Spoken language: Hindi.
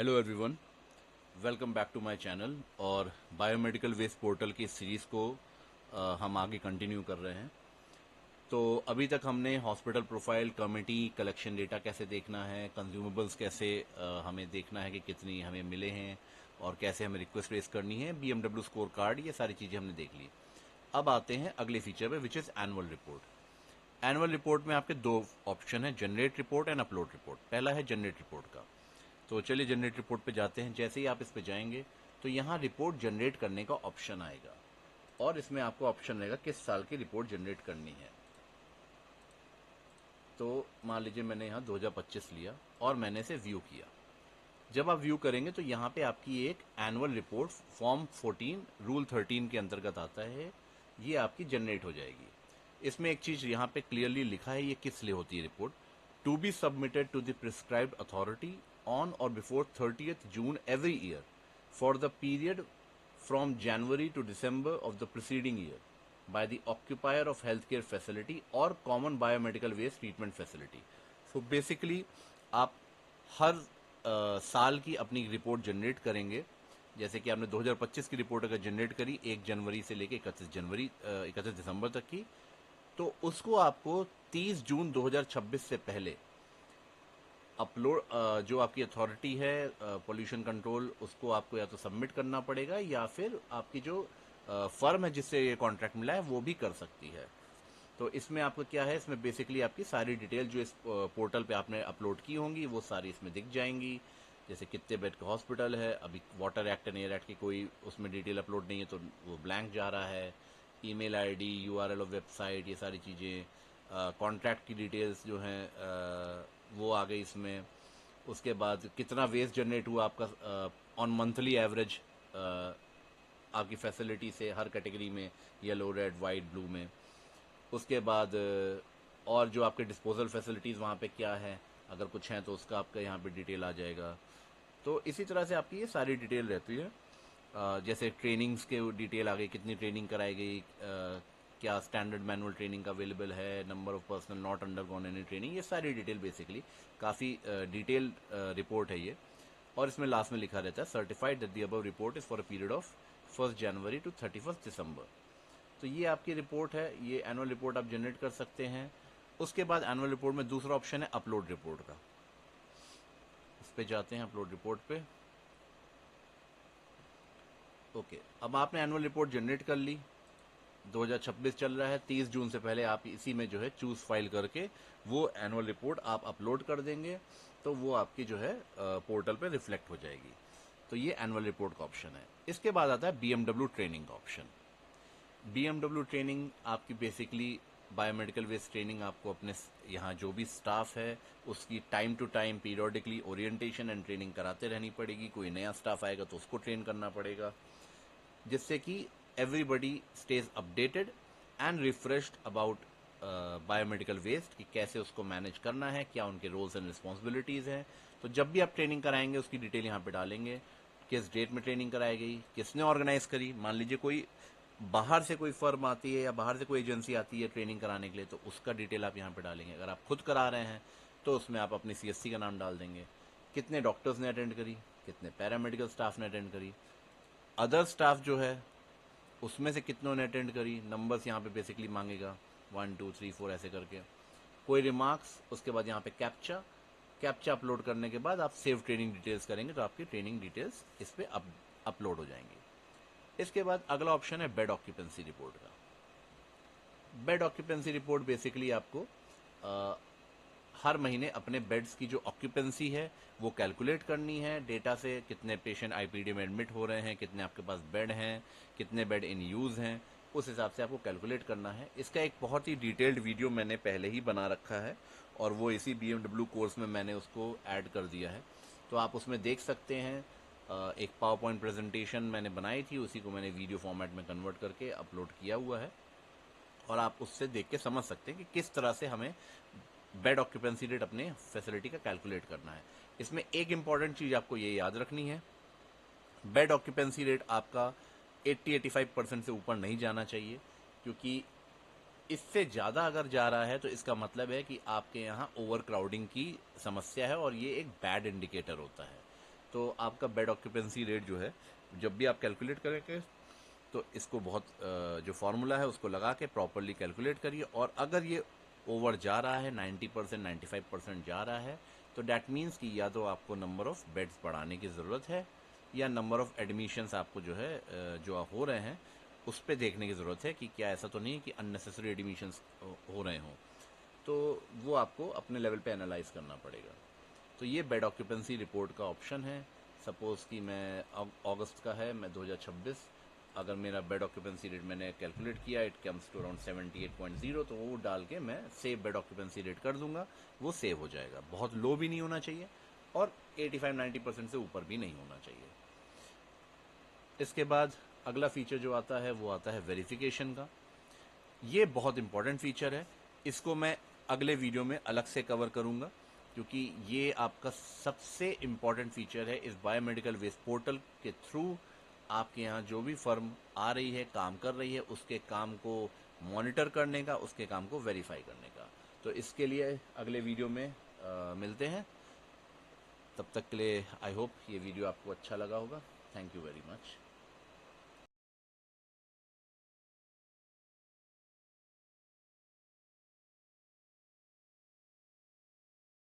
Hello everyone, welcome back to my channel. और बायोमेडिकल वेस्ट पोर्टल की सीरीज़ को हम आगे कंटिन्यू कर रहे हैं। तो अभी तक हमने hospital profile, committee, collection data कैसे देखना है, कंज्यूमेबल्स कैसे हमें देखना है कि कितनी हमें मिले हैं और कैसे हमें रिक्वेस्ट रेज करनी है, बीएमडब्ल्यू स्कोर कार्ड, ये सारी चीज़ें हमने देख ली। अब आते हैं अगले फीचर पे, which is annual report. Annual report में आपके दो ऑप्शन है, generate report and upload report. पहला है जनरेट रिपोर्ट का। तो चलिए जनरेट रिपोर्ट पे जाते हैं। जैसे ही आप इस पे जाएंगे तो यहाँ रिपोर्ट जनरेट करने का ऑप्शन आएगा और इसमें आपको ऑप्शन रहेगा किस साल की रिपोर्ट जनरेट करनी है। तो मान लीजिए मैंने यहाँ 2025 लिया और मैंने इसे व्यू किया। जब आप व्यू करेंगे तो यहाँ पे आपकी एक एनुअल रिपोर्ट फॉर्म 14 रूल 13 के अंतर्गत आता है, ये आपकी जनरेट हो जाएगी। इसमें एक चीज़ यहाँ पे क्लियरली लिखा है ये किस लिए होती है report. To be submitted to the prescribed authority on or before 30th June every year for the period from January to December of the preceding year by the occupier of healthcare facility or common biomedical waste treatment facility. So basically आप हर साल की अपनी रिपोर्ट जनरेट करेंगे। जैसे कि आपने 2025 की रिपोर्ट अगर जनरेट करी 1 जनवरी से लेकर 31 दिसंबर तक की, तो उसको आपको 30 जून 2026 से पहले अपलोड, जो आपकी अथॉरिटी है पोल्यूशन कंट्रोल, उसको आपको या तो सबमिट करना पड़ेगा या फिर आपकी जो फर्म है जिससे ये कॉन्ट्रैक्ट मिला है वो भी कर सकती है। तो इसमें आपको क्या है, इसमें बेसिकली आपकी सारी डिटेल जो इस पोर्टल पे आपने अपलोड की होंगी वो सारी इसमें दिख जाएंगी। जैसे कितने बेड का हॉस्पिटल है, अभी water act and air act की कोई उसमें डिटेल अपलोड नहीं है तो वो ब्लैंक जा रहा है। Email ID, URL of website, ये सारी चीज़ें, कॉन्ट्रैक्ट की डिटेल्स जो हैं वो आ गई इसमें। उसके बाद कितना वेस्ट जनरेट हुआ आपका ऑन मंथली एवरेज आपकी फैसिलिटी से, हर कैटेगरी में, येलो, रेड, वाइट, ब्लू में। उसके बाद और जो आपके डिस्पोजल फैसिलिटीज़ वहाँ पे क्या है, अगर कुछ हैं तो उसका आपका यहाँ पे डिटेल आ जाएगा। तो इसी तरह से आपकी ये सारी डिटेल रहती है। जैसे ट्रेनिंग्स के डिटेल आ गई, कितनी ट्रेनिंग कराई गई, क्या स्टैंडर्ड मैनुअल ट्रेनिंग अवेलेबल है, number of personal not undergone any training, ये सारी डिटेल बेसिकली काफ़ी डिटेल रिपोर्ट है ये। और इसमें लास्ट में लिखा रहता है certified that the above report is for a period of 1 January to 31 December. तो ये आपकी रिपोर्ट है, ये एनुअल रिपोर्ट आप जनरेट कर सकते हैं। उसके बाद एनुअल रिपोर्ट में दूसरा ऑप्शन है अपलोड रिपोर्ट का। इस पे जाते हैं अपलोड रिपोर्ट पे। ओके, अब आपने एनुअल रिपोर्ट जनरेट कर ली, 2026 चल रहा है, 30 जून से पहले आप इसी में जो है चूज फाइल करके वो एनुअल रिपोर्ट आप अपलोड कर देंगे तो वो आपकी जो है पोर्टल पे रिफ्लेक्ट हो जाएगी। तो ये एनुअल रिपोर्ट का ऑप्शन है। इसके बाद आता है बीएमडब्ल्यू ट्रेनिंग का ऑप्शन। बीएमडब्ल्यू ट्रेनिंग आपकी बेसिकली बायोमेडिकल वेस्ट ट्रेनिंग, आपको अपने यहाँ जो भी स्टाफ है उसकी time to time periodically orientation and training कराते रहनी पड़ेगी। कोई नया स्टाफ आएगा तो उसको ट्रेन करना पड़ेगा, जिससे कि everybody stage updated and refreshed about biomedical waste, कि कैसे उसको मैनेज करना है, क्या उनके रोल्स एंड रिस्पॉन्सिबिलिटीज़ हैं। तो जब भी आप ट्रेनिंग कराएंगे उसकी डिटेल यहाँ पे डालेंगे, किस डेट में ट्रेनिंग कराई गई, किसने ऑर्गेनाइज करी। मान लीजिए कोई बाहर से कोई फर्म आती है या बाहर से कोई एजेंसी आती है ट्रेनिंग कराने के लिए, तो उसका डिटेल आप यहाँ पे डालेंगे। अगर आप खुद करा रहे हैं तो उसमें आप अपनी सीएससी का नाम डाल देंगे, कितने डॉक्टर्स ने अटेंड करी, कितने पैरामेडिकल स्टाफ ने अटेंड करी, अदर स्टाफ जो है उसमें से कितनों ने अटेंड करी, नंबर्स यहाँ पे बेसिकली मांगेगा 1 2 3 4 ऐसे करके। कोई रिमार्क्स, उसके बाद यहाँ पे कैप्चा। कैप्चा अपलोड करने के बाद आप सेव ट्रेनिंग डिटेल्स करेंगे तो आपकी ट्रेनिंग डिटेल्स इस पर अपलोड हो जाएंगी। इसके बाद अगला ऑप्शन है बेड ऑक्यूपेंसी रिपोर्ट का। बेड ऑक्यूपेंसी रिपोर्ट बेसिकली आपको हर महीने अपने बेड्स की जो ऑक्यूपेंसी है वो कैलकुलेट करनी है डेटा से, कितने पेशेंट आईपीडी में एडमिट हो रहे हैं, कितने आपके पास बेड हैं, कितने बेड इन यूज़ हैं, उस हिसाब से आपको कैलकुलेट करना है। इसका एक बहुत ही डिटेल्ड वीडियो मैंने पहले ही बना रखा है और वो इसी बीएमडब्ल्यू कोर्स में मैंने उसको ऐड कर दिया है, तो आप उसमें देख सकते हैं। एक पावर पॉइंट प्रेजेंटेशन मैंने बनाई थी, उसी को मैंने वीडियो फॉर्मेट में कन्वर्ट करके अपलोड किया हुआ है और आप उससे देख के समझ सकते हैं कि किस तरह से हमें बेड ऑक्यूपेंसी रेट अपने फैसिलिटी का कैलकुलेट करना है। इसमें एक इंपॉर्टेंट चीज़ आपको ये याद रखनी है, बेड ऑक्यूपेंसी रेट आपका 80-85% से ऊपर नहीं जाना चाहिए, क्योंकि इससे ज़्यादा अगर जा रहा है तो इसका मतलब है कि आपके यहाँ ओवर क्राउडिंग की समस्या है और ये एक बैड इंडिकेटर होता है। तो आपका बेड ऑक्यूपेंसी रेट जो है जब भी आप कैलकुलेट करेंगे तो इसको बहुत जो फॉर्मूला है उसको लगा के प्रॉपरली कैलकुलेट करिए। और अगर ये ओवर जा रहा है 90% 95% जा रहा है तो डैट मीन्स कि या तो आपको नंबर ऑफ बेड्स बढ़ाने की ज़रूरत है या नंबर ऑफ एडमिशन्स आपको जो है जो हो रहे हैं उस पर देखने की ज़रूरत है कि क्या ऐसा तो नहीं है कि अननेसेसरी एडमिशन्स हो रहे हों। तो वो आपको अपने लेवल पे एनालाइज करना पड़ेगा। तो ये बेड ऑक्यूपेंसी रिपोर्ट का ऑप्शन है। सपोज़ कि मैं अगस्त का है, मैं 2026, अगर मेरा बेड ऑक्यूपेंसी रेट मैंने कैलकुलेट किया इट कम्स टू अराउंड 78.0, तो वो डाल के मैं सेव बेड ऑक्यूपेंसी रेट कर दूंगा, वो सेव हो जाएगा। बहुत लो भी नहीं होना चाहिए और 85-90% से ऊपर भी नहीं होना चाहिए। इसके बाद अगला फीचर जो आता है वो आता है वेरिफिकेशन का। ये बहुत इंपॉर्टेंट फीचर है, इसको मैं अगले वीडियो में अलग से कवर करूंगा क्योंकि ये आपका सबसे इम्पॉर्टेंट फीचर है। इस बायोमेडिकल वेस्ट पोर्टल के थ्रू आपके यहाँ जो भी फर्म आ रही है, काम कर रही है, उसके काम को मॉनिटर करने का, उसके काम को वेरीफाई करने का। तो इसके लिए अगले वीडियो में मिलते हैं। तब तक के लिए आई होप ये वीडियो आपको अच्छा लगा होगा। Thank you very much.